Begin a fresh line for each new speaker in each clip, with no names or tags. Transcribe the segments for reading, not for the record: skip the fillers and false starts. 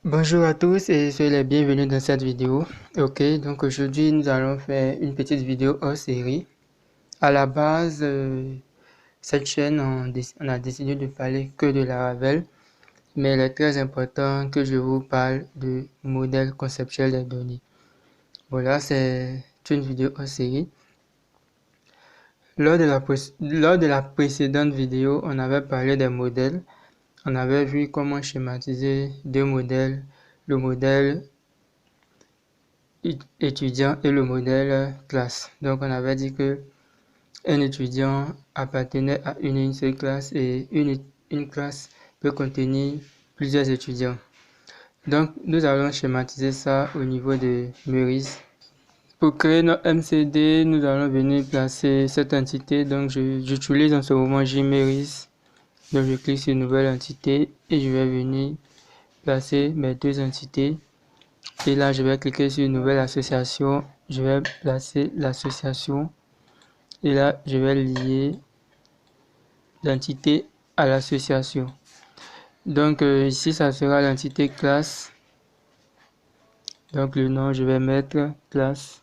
Bonjour à tous et soyez les bienvenus dans cette vidéo. Ok, donc aujourd'hui nous allons faire une petite vidéo hors série. À la base, cette chaîne, on a décidé de parler que de Laravel, mais il est très important que je vous parle de modèle conceptuel des données. Voilà, c'est une vidéo hors série. Lors de la précédente vidéo, on avait parlé des modèles. On avait vu comment schématiser deux modèles, le modèle étudiant et le modèle classe. Donc on avait dit que un étudiant appartenait à une seule classe et une classe peut contenir plusieurs étudiants. Donc nous allons schématiser ça au niveau de Meurice. Pour créer notre MCD, nous allons venir placer cette entité. Donc j'utilise en ce moment JMeris. Donc je clique sur nouvelle entité et je vais venir placer mes deux entités. Et là, je vais cliquer sur nouvelle association. Je vais placer l'association. Et là, je vais lier l'entité à l'association. Donc ici, ça sera l'entité classe. Donc le nom, je vais mettre classe.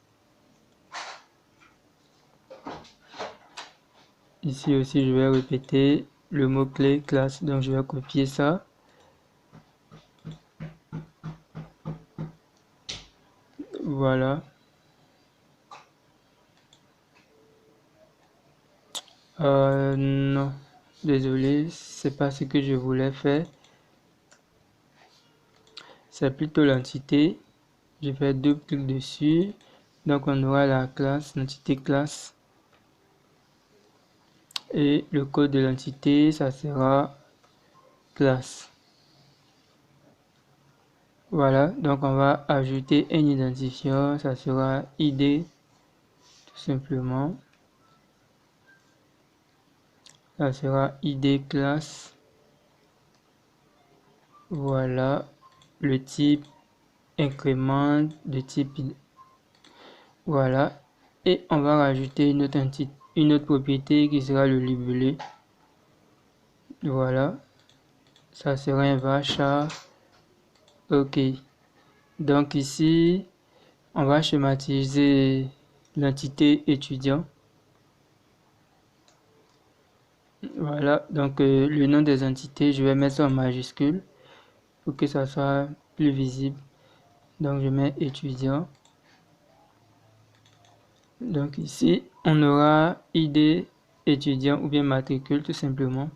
Ici aussi, je vais répéter le mot-clé classe. Donc je vais copier ça. Voilà. Non, désolé, c'est pas ce que je voulais faire. C'est plutôt l'entité. Je fais deux clics dessus. Donc on aura la classe, l'entité classe. Et le code de l'entité, ça sera classe. Voilà, donc on va ajouter un identifiant, ça sera ID, tout simplement. Ça sera ID classe. Voilà, le type incrément, de type. Voilà, et on va rajouter une autre propriété qui sera le libellé. Voilà, ça sera un varchar. Ok, donc ici on va schématiser l'entité étudiant. Voilà, donc le nom des entités, je vais mettre ça en majuscule pour que ça soit plus visible. Donc je mets étudiant. Donc ici on aura ID étudiant ou bien matricule tout simplement.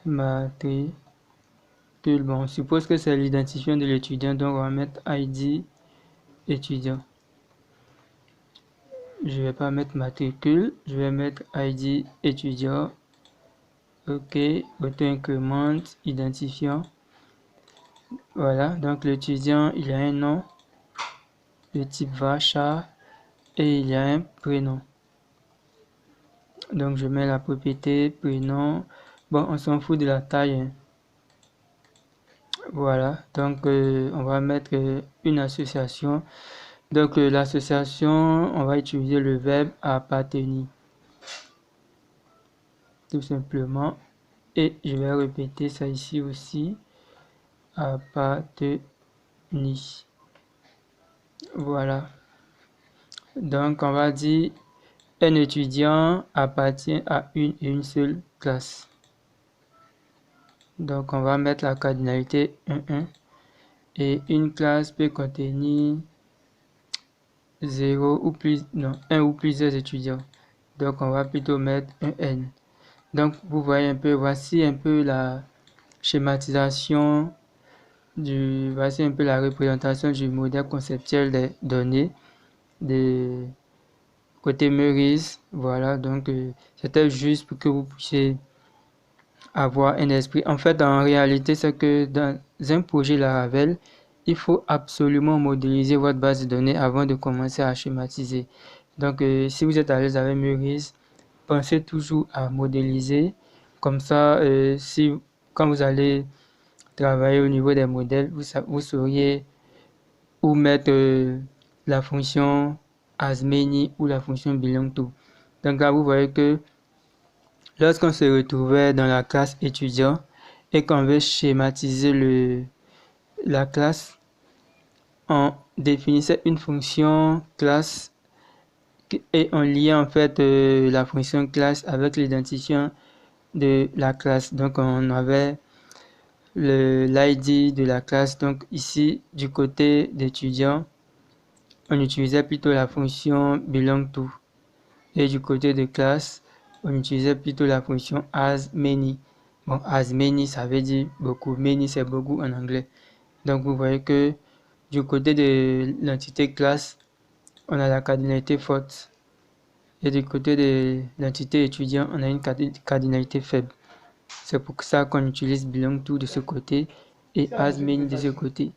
Matricule, bon, on suppose que c'est l'identifiant de l'étudiant, donc on va mettre ID étudiant. Je vais pas mettre matricule, je vais mettre ID étudiant. Ok, auto-incrément, identifiant. Voilà, donc l'étudiant, il a un nom de type varchar et il y a un prénom. Donc je mets la propriété prénom. Bon, on s'en fout de la taille, hein. Voilà, donc on va mettre une association. Donc l'association, on va utiliser le verbe appartenir. Tout simplement. Et je vais répéter ça ici aussi. Appartenir. Voilà. Donc on va dire un étudiant appartient à une et une seule classe. Donc on va mettre la cardinalité 1, et une classe peut contenir 0 ou plus, non, 1 ou plusieurs étudiants. Donc on va plutôt mettre un N. Donc vous voyez un peu, voici un peu la schématisation voici un peu la représentation du modèle conceptuel des données de côté Meurice. Voilà, donc c'était juste pour que vous puissiez avoir un esprit. En fait, en réalité, c'est que dans un projet Laravel, il faut absolument modéliser votre base de données avant de commencer à schématiser. Donc, si vous êtes à l'aise avec Meurice, pensez toujours à modéliser. Comme ça, quand vous allez travailler au niveau des modèles, vous sauriez où mettre la fonction asMany ou la fonction belong_to. Donc là, vous voyez que lorsqu'on se retrouvait dans la classe étudiant et qu'on veut schématiser la classe, on définissait une fonction classe et on liait en fait la fonction classe avec l'identifiant de la classe. Donc on avait l'ID de la classe. Donc ici, du côté d'étudiant, on utilisait plutôt la fonction belong_to. Et du côté de classe, on utilisait plutôt la fonction as many. Bon, as many, ça veut dire beaucoup. Many, c'est beaucoup en anglais. Donc vous voyez que du côté de l'entité classe, on a la cardinalité forte. Et du côté de l'entité étudiant, on a une cardinalité faible. C'est pour ça qu'on utilise belong_to de ce côté et as many de ce côté.